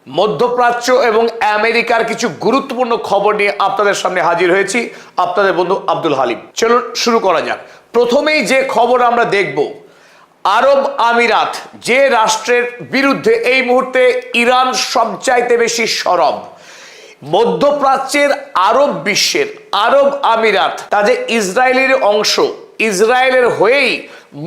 মধ্যপ্রাচ্য এবং আমেরিকার কিছু গুরুত্বপূর্ণ খবর নিয়ে আপনাদের সামনে হাজির হয়েছি। আপনাদের বন্ধু আব্দুল হালিম। চলুন শুরু করা যাক। প্রথমেই যে খবর আমরা দেখব, আরব আমিরাত যে রাষ্ট্রের বিরুদ্ধে এই মুহূর্তে ইরান সবচাইতে বেশি সরব। মধ্যপ্রাচ্যের আরব বিশ্বের আরব আমিরাত তা যে ইসরায়েলের অংশ, ইসরায়েলের হয়েই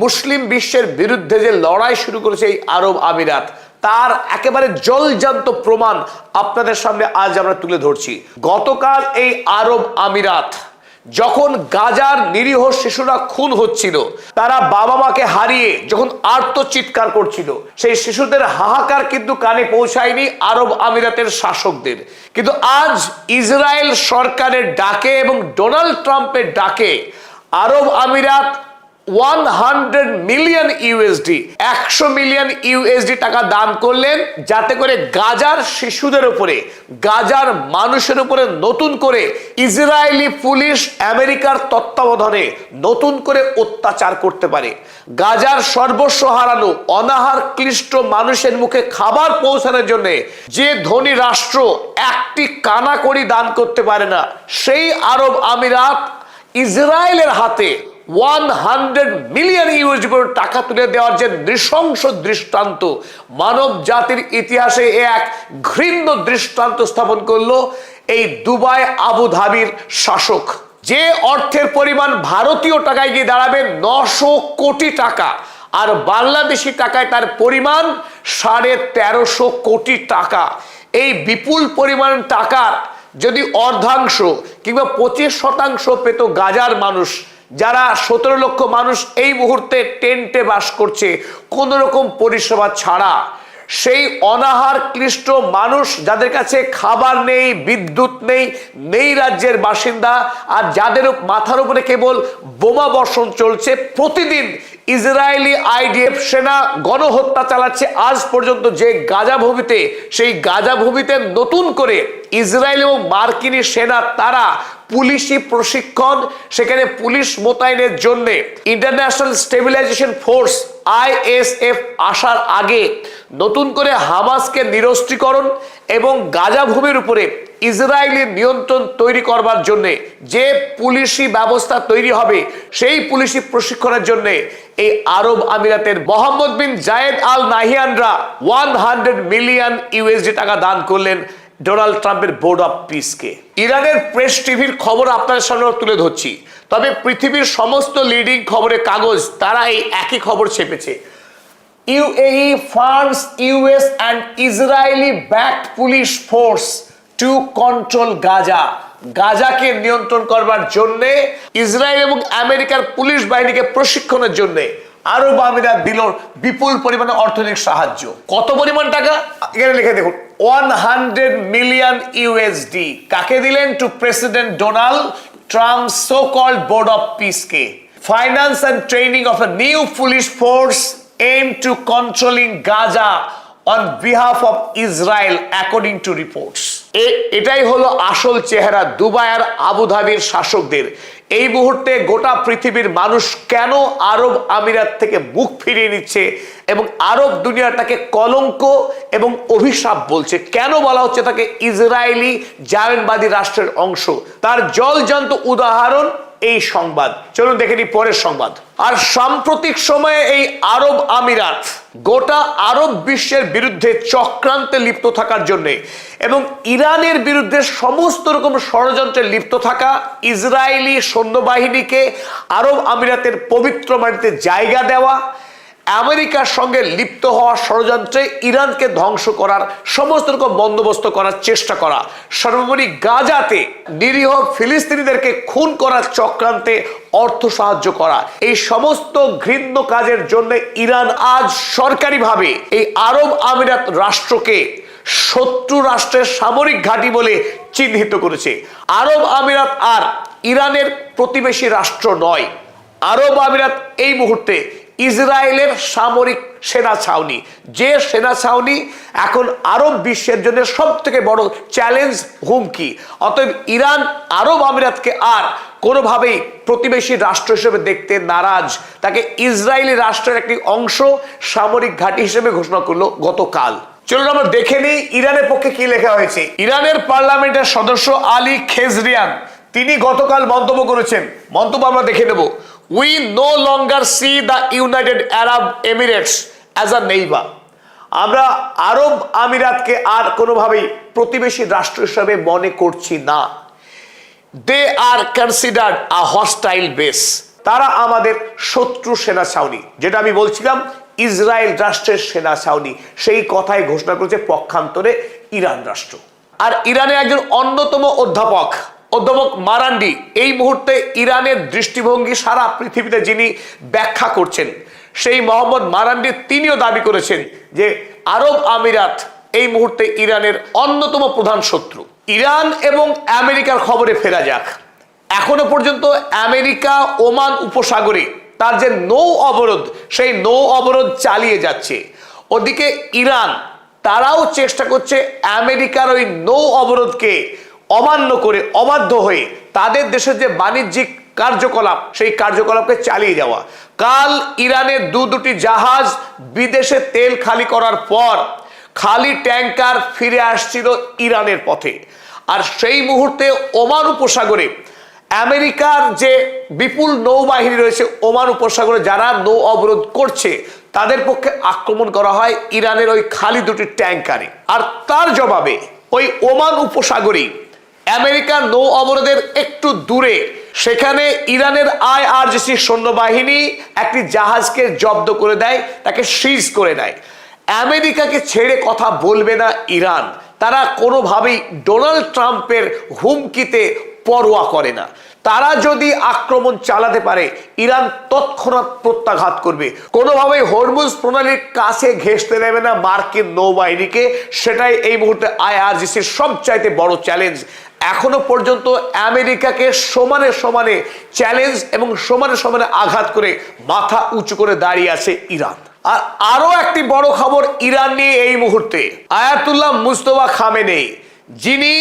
মুসলিম বিশ্বের বিরুদ্ধে যে লড়াই শুরু করেছে এই আরব আমিরাত, তার একেবারে জলজান্ত প্রমাণ আপনাদের সামনে আজ আমরা তুলে ধরছি। গতকাল এই আরব আমিরাত যখন গাজার নিরীহ শিশুরা খুন হচ্ছিল, তারা বাবা মাকে হারিয়ে যখন আর্তচিৎকার করছিল, সেই শিশুদের হাহাকার কিন্তু কানে পৌঁছায়নি আরব আমিরাতের শাসকদের। কিন্তু আজ ইসরায়েল সরকারের ডাকে এবং ডোনাল্ড ট্রাম্পের ডাকে আরব আমিরাত 100 মিলিয়ন ইউএসডি 100 মিলিয়ন ইউএসডি টাকা দান করলেন, যাতে করে গাজার শিশুদের উপরে, গাজার মানুষের উপরে নতুন করে ইসরায়েলি পুলিশ আমেরিকার তত্ত্বাবধানে নতুন করে অত্যাচার করতে পারে। গাজার সর্বস্ব হারানো অনাহার ক্লিষ্ট মানুষের মুখে খাবার পৌঁছানোর জন্য যে ধনী রাষ্ট্র একটি কানাকড়ি দান করতে পারে না, সেই আরব আমিরাত ইসরায়েলের হাতে 100 মিলিয়ন ইউএসডি টাকা তুলে দেওয়ার যে নৃশংস দৃষ্টান্ত, মানব জাতির ইতিহাসে এক ঘৃণ্য দৃষ্টান্ত স্থাপন করলো এই দুবাই আবুধাবির শাসক। যে অর্থের পরিমাণ ভারতীয় টাকায় গিয়ে দাঁড়াবে 900 কোটি টাকা, আর বাংলাদেশি টাকায় তার পরিমাণ 1350 কোটি টাকা। এই বিপুল পরিমাণ টাকার যদি অর্ধাংশ কিংবা 25% পেত গাজার মানুষ, যারা 17 লক্ষ মানুষ এই মুহূর্তে টেন্টে বাস করছে কোন রকম পরিষেবা ছাড়া, সেই অনাহার ক্লিষ্ট মানুষ যাদের কাছে খাবার নেই, বিদ্যুৎ নেই, নেই রাজ্যের বাসিন্দা, আর যাদের মাথার উপরে কেবল বোমা বর্ষণ চলছে, প্রতিদিন ইসরায়েলি আইডিএফ সেনা গণহত্যা চালাচ্ছে আজ পর্যন্ত যে গাজা ভূমিতে, সেই গাজা ভূমিতে নতুন করে ইসরায়েল এবং মার্কিনী সেনা তারা পুলিশি প্রশিক্ষণ, সেখানে পুলিশ মোতায়েনের জন্য ইন্টারন্যাশনাল স্টেবিলাইজেশন ফোর্স ISF আসার আগে নতুন করে হামাসকে নিরস্ত্রীকরণ এবং গাজা ভূমির উপরে ইসরায়েলি নিয়ন্ত্রণ তৈরি করবার জন্য যে পুলিশি ব্যবস্থা তৈরি হবে, সেই পুলিশি প্রশিক্ষণের জন্য এই আরব আমিরাতের মোহাম্মদ বিন জায়েদ আল নাহিয়ানরা 100 মিলিয়ন ইউএসডি টাকা দান করলেন ডোনাল্ড ট্রাম্পের বোর্ড অফ পিসকে। ইরানের প্রেস টিভির খবর আপনাদের সামনে তুলে ধরছি, তবে পৃথিবীর সমস্ত লিডিং খবরের কাগজ তারা এই একই খবর ছেপেছে। UAE funds US and Israeli backed police force to control Gaza. গাজাকে নিয়ন্ত্রণ করবার জন্য ইসরায়েল এবং আমেরিকার পুলিশ বাহিনীকে প্রশিক্ষণের জন্য আরব আমিরাত দিল বিপুল পরিমাণে অর্থনৈতিক সাহায্য। কত পরিমাণ টাকা এখানে লিখে দেখুন, 100 মিলিয়ন ইউএসডি। কাকে দিলেন? To president Donald Trump so called board of পিসকে। Finance and training of a new police force aim to controlling Gaza on behalf of Israel according to reports. এটাই হলো আসল চেহারা দুবাই আর আবুধাবির শাসকদের। এই মুহূর্তে গোটা পৃথিবীর মানুষ কেন আরব আমিরাত থেকে মুখ ফিরিয়ে নিচ্ছে এবং আরব দুনিয়াটাকে কলঙ্ক এবং অভিশাপ বলছে, কেন বলা হচ্ছে তাকে ইসরায়েলি জায়নবাদী রাষ্ট্রের অংশ, তার জলজান্ত উদাহরণ এই সংবাদ। চলুন দেখে নিই পরের সংবাদ। আর সাম্প্রতিক সময়ে এই আরব আমিরাত গোটা আরব বিশ্বের বিরুদ্ধে চক্রান্তে লিপ্ত থাকার জন্য এবং ইরানের বিরুদ্ধে সমস্ত রকম ষড়যন্ত্রে লিপ্ত থাকা ইসরায়েলি সৈন্যবাহিনীকে আরব আমিরাতের পবিত্র মাটিতে জায়গা দেওয়া, আমেরিকার সঙ্গে লিপ্ত হওয়া ষড়যন্ত্রে ইরানকে ধ্বংস করার সমস্ত রকম বন্দোবস্ত করার চেষ্টা করা, সর্বোপরি গাজাতে নিরীহ ফিলিস্তিনিদেরকে খুন করার চক্রান্তে অর্থ সাহায্য করা, এই সমস্ত ঘৃণ্য কাজের জন্য ইরান আজ সরকারিভাবে এই আরব আমিরাত রাষ্ট্রকে শত্রু রাষ্ট্রের সামরিক ঘাঁটি বলে চিহ্নিত করেছে। আরব আমিরাত আর ইরানের প্রতিবেশী রাষ্ট্র নয়। আরব আমিরাত এই মুহূর্তে ইসরায়েলের সামরিক সেনা ছাউনি, যে সেনা ছাউনি এখন আরব বিশ্বের জন্য সব থেকে বড় চ্যালেঞ্জ, হুমকি। অতএব ইরান আরব আমিরাতকে আর কোনোভাবেই প্রতিবেশী রাষ্ট্র হিসেবে দেখতে নারাজ, তাকে ইসরায়েলি রাষ্ট্রের একটি অংশ, সামরিক ঘাঁটি হিসেবে ঘোষণা করলো গতকাল। চলুন আমরা দেখে নিই ইরানের পক্ষে কি লেখা হয়েছে। ইরানের পার্লামেন্টের সদস্য আলী খেজরিয়ান তিনি গতকাল মন্তব্য করেছেন, মন্তব্য আমরা দেখে নেব। We no longer see the United Arab Emirates as a neighbour. আমরা আরব আমিরাতকে আর কোনোভাবেই প্রতিবেশী রাষ্ট্র হিসাবে মনে করছি না। They are considered a hostile base. তারা আমাদের শত্রু সেনা ছাউনি, যেটা আমি বলছিলাম ইসরায়েল রাষ্ট্রের সেনা ছাউনি, সেই কথাই ঘোষণা করেছে পক্ষান্তরে ইরান রাষ্ট্র। আর ইরানের একজন অন্যতম অধ্যাপক মারান্ডি এই মুহূর্তে ইরানের দৃষ্টিভঙ্গি সারা পৃথিবীতে যিনি ব্যাখ্যা করছেন, সেই মোহাম্মদ মারান্ডি তিনিও দাবি করেছেন যে আরব আমিরাত এই মুহূর্তে ইরানের অন্যতম প্রধান শত্রু। ইরান এবং আমেরিকার খবরে ফেরা যাক। এখনো পর্যন্ত আমেরিকা ওমান উপসাগরে তার যে নৌ অবরোধ, সেই নৌ অবরোধ চালিয়ে যাচ্ছে। ওদিকে ইরান তারাও চেষ্টা করছে আমেরিকার ওই নৌ অবরোধকে অমান্য করে, অবাধ্য হয়ে তাদের দেশের যে বাণিজ্যিক কার্যকলাপ, সেই কার্যকলাপকে চালিয়ে যাওয়া। কাল ইরানের দুটি জাহাজ বিদেশে তেল খালি করার পর খালি ট্যাঙ্কার ফিরে আসছিল ইরানের পথে। আর সেই মুহূর্তে ওমান উপসাগরে আমেরিকার যে বিপুল নৌবাহিনী রয়েছে, ওমান উপসাগরে যারা নৌ অবরোধ করছে তাদের পক্ষে আক্রমণ করা হয় ইরানের ওই খালি দুটি ট্যাঙ্কারে। আর তার জবাবে ওই ওমান উপসাগরে আমেরিকার নৌ অবরোধের একটু দূরে সেখানে ইরানের IRGC সৈন্যবাহিনী একটি জাহাজকে জব্দ করে দেয়, তাকে সিজ করে নেয়। আমেরিকাকে ছেড়ে কথা বলবে না ইরান। তারা কোনোভাবেই ডোনাল্ড ট্রাম্পের হুমকিতে পরোয়া করে না। তারা যদি আক্রমণ চালাতে পারে ইরান তৎক্ষণাৎ প্রত্যাঘাত করবে, কোনোভাবেই হরমুজ প্রণালীর কাছে ঘেঁষতে দেবে না মার্কিন নৌবাহিনীকে। সেটাই এই মুহূর্তে IRGCর সবচাইতে বড় চ্যালেঞ্জ। এখনো পর্যন্ত আমেরিকাকে সমানে সমানে চ্যালেঞ্জ এবং সমানে সমানে আঘাত করে মাথা উঁচু করে দাঁড়িয়ে আছে ইরান। আর আরো একটি বড় খবর ইরান নিয়ে এই মুহূর্তে, আয়াতুল্লাহ মুস্তফা খামেনেই যিনি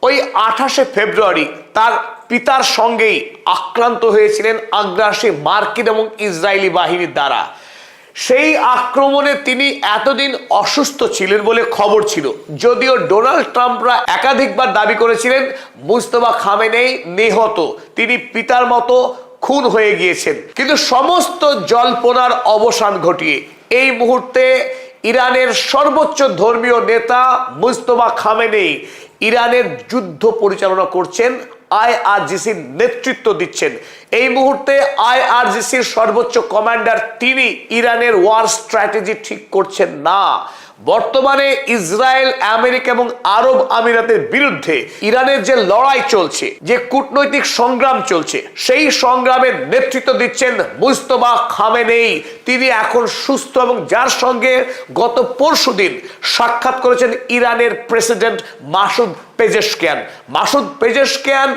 ওই 28শে ফেব্রুয়ারি তার পিতার সঙ্গেই আক্রান্ত হয়েছিলেন আগ্রাসী মার্কিন এবং ইসরায়েলি বাহিনীর দ্বারা। সেই আক্রমণে তিনি এতদিন অসুস্থ ছিলেন বলে খবর ছিল, যদিও ডোনাল্ড ট্রাম্পরা একাধিকবার দাবি করেছিলেন মুস্তফা খামেনেই নিহত, তিনি পিতার মতো খুন হয়ে গিয়েছেন। কিন্তু সমস্ত জল্পনার অবসান ঘটিয়ে এই মুহূর্তে ইরানের সর্বোচ্চ ধর্মীয় নেতা মুস্তফা খামেনেই ইরানের যুদ্ধ পরিচালনা করছেন, IRGCর নেতৃত্ব দিচ্ছেন। এই মুহূর্তে IRGCর সর্বোচ্চ কমান্ডার তিনি ইরানের ওয়ার স্ট্র্যাটেজি ঠিক করছেন না। বর্তমানে ইসরায়েল, আমেরিকা এবং আরব আমিরাতের বিরুদ্ধে ইরানের যে লড়াই চলছে, যে কূটনৈতিক সংগ্রাম চলছে, সেই সংগ্রামের নেতৃত্ব দিচ্ছেন মুস্তফা খামেনেই। তিনি এখন সুস্থ এবং যার সঙ্গে গত পরশুদিন সাক্ষাৎ করেছেন ইরানের president Masoud Pezeshkian. Masoud Pezeshkian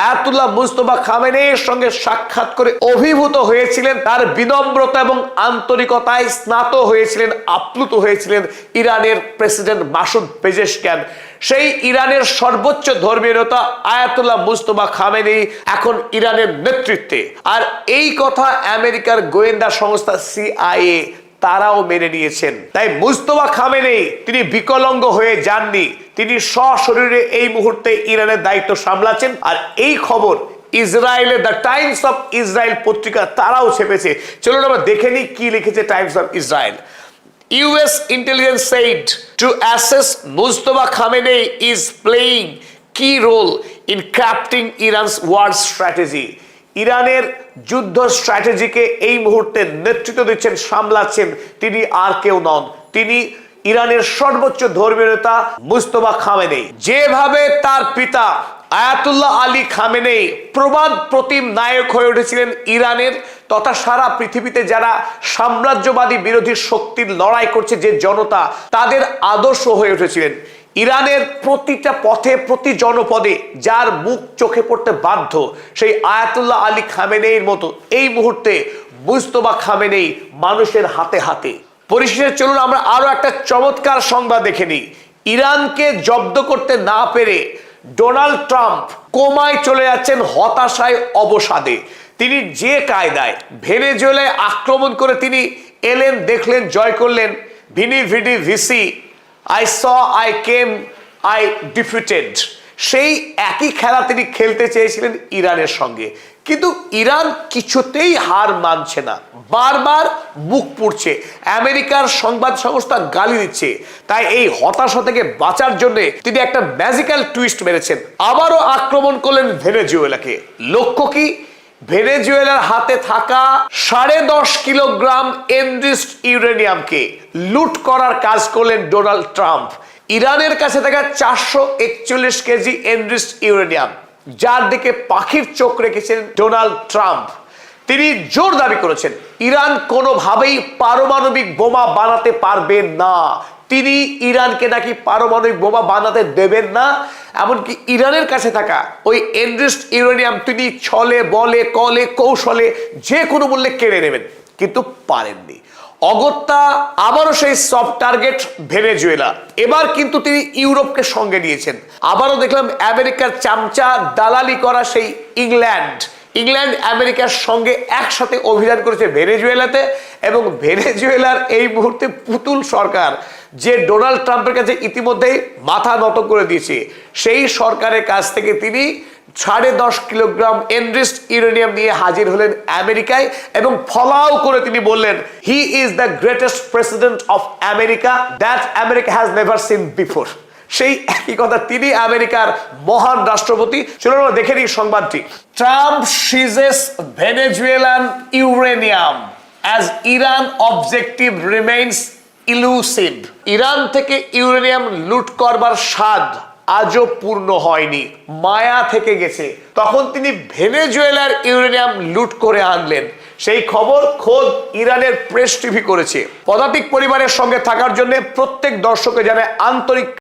Ayatollah Mustafa খামেনেইর সঙ্গে সাক্ষাৎ করে অভিভূত হয়েছিলেন, তার বিনম্রতা এবং আন্তরিকতায় স্নাত হয়েছিলেন, আপ্লুত হয়েছিলেন ইরানের প্রেসিডেন্ট মাসুদ পেজেশকিয়ান। সেই ইরানের সর্বোচ্চ ধর্মীয় নেতা আয়াতুল্লাহ মুস্তফা খামেনেই এখন ইরানের নেতৃত্বে। আর এই কথা আমেরিকার গোয়েন্দা সংস্থা CIA তারাও মেনে নিয়েছেন। তাই মুস্তফা খামেনেই তিনি বিকলাঙ্গ হয়ে যাননি, তিনি সশরীরে এই মুহূর্তে ইরানের দায়িত্ব সামলাচ্ছেন। আর এই খবর ইসরায়েলের দ্য টাইমস অফ ইসরায়েল পত্রিকা তারাও ছেপেছে। চলুন আমরা দেখে নিই কি লিখেছে Times of Israel. US intelligence said to assess Mustafa Khamenei is playing key role in crafting Iran's war strategy. ইরানের যুদ্ধ স্ট্র্যাটেজিকে এই মুহূর্তে নেতৃত্ব দিচ্ছেন, সামলাচ্ছেন তিনি আর কেউ নন, তিনি ইরানের সর্বোচ্চ ধর্মীয় নেতা মুস্তফা খামেনেই। যেভাবে তার পিতা আয়াতুল্লাহ আলী খামেনেই প্রবাদ প্রতিম নায়ক হয়ে উঠেছিলেন ইরানের তথা সারা পৃথিবীতে যারা সাম্রাজ্যবাদী বিরোধী শক্তির লড়াই করছে যে জনতা, তাদের আদর্শ হয়ে উঠেছিলেন। ইরানের প্রতিটা পথে, প্রতি জনপদে যার মুখ চোখে পড়তে বাধ্য, সেই আয়াতুল্লাহ আলী খামেনেইর মতো এই মুহূর্তে মুস্তফা খামেনেই মানুষের হাতে হাতে। পরিশেষে চলুন আমরা আরো একটা চমৎকার সংবাদ দেখে নিই। ইরানকে জব্দ করতে না পেরে ডোনাল্ড ট্রাম্প কোমায় চলে যাচ্ছেন, হতাশায়, অবসাদে। তিনি যে কায়দায় ভেনেজুয়েলায় আক্রমণ করে তিনি এলেন, দেখলেন, জয় করলেন, veni vidi vici I saw I came I defeated, সেই একই খেলা তিনি খেলতে চেয়েছিলেন ইরানের সঙ্গে, কিন্তু ইরান কিছুতেই হার মানছে না, বারবার বুক পুড়ছে, আমেরিকার সংবাদ সংস্থা গালি দিচ্ছে। তাই এই হতাশা থেকে বাঁচার জন্য তিনি একটা ম্যাজিক্যাল টুইস্ট মেরেছেন, আবারও আক্রমণ করলেন ভেনেজুয়েলাকে। লক্ষ্য কি? ভেনেজুয়েলার হাতে থাকা 10.5 কিলোগ্রাম এনরিচড ইউরেনিয়ামকে লুট করার কাজ করলেন ডোনাল্ড ট্রাম্প। ইরানের কাছে থাকা 441 কেজি এনরিচড ইউরেনিয়াম, যার দিকে পাখির চোখ রেখেছেন ডোনাল্ড ট্রাম্প, তিনি জোর দাবি করেছেন ইরান কোনোভাবেই পারমাণবিক বোমা বানাতে পারবে না। তিনি ইরানকে নাকি পারমাণবিক বোমা বানাতে দেবেন না, এমনকি ইরানের কাছে থাকা ওই এনরিচড ইউরেনিয়াম তিনি ছলে বলে কলে কৌশলে যে কোনো মূল্যে কেড়ে নেবেন, কিন্তু পারেননি। অগত্যা আবারও সেই সফট টার্গেট ভেনেজুয়েলা। এবার কিন্তু তিনি ইউরোপকে সঙ্গে নিয়েছেন। আবারও দেখলাম আমেরিকার চামচা দালালি করা সেই ইংল্যান্ড আমেরিকার সঙ্গে একসাথে অভিযান করেছে ভেনেজুয়েলাতে, এবং ভেনেজুয়েলার এই মুহূর্তে পুতুল সরকার, যে ডোনাল্ড ট্রাম্পের কাছে ইতিমধ্যেই মাথা নত করে দিয়েছে, সেই সরকারের কাছ থেকে তিনি 10.5 কিলোগ্রাম এনরিচড ইউরেনিয়াম নিয়ে হাজির হলেন আমেরিকায়, এবং ফলাও করে তিনি বললেন he is the greatest president of America that America has never seen before. সেই একই কথা, তিনি আমেরিকার মহান রাষ্ট্রপতি। চলুন আমরা দেখে নিই সংবাদটি। Trump seizes Venezuelan uranium as Iran objective remains elusive. Iran থেকে ইউরেনিয়াম লুট করবার স্বাদ আজও পূর্ণ হয়নি, মায়া থেকে গেছে। তখন তিনি ভেনেজুয়েলার ইউরেনিয়াম লুট করে আনলেন। সেই খবর খোদ ইরানের প্রেস টিভি করেছে। পদাতিক পরিবারের সঙ্গে থাকার জন্য প্রত্যেক দর্শককে জানায় আন্তরিক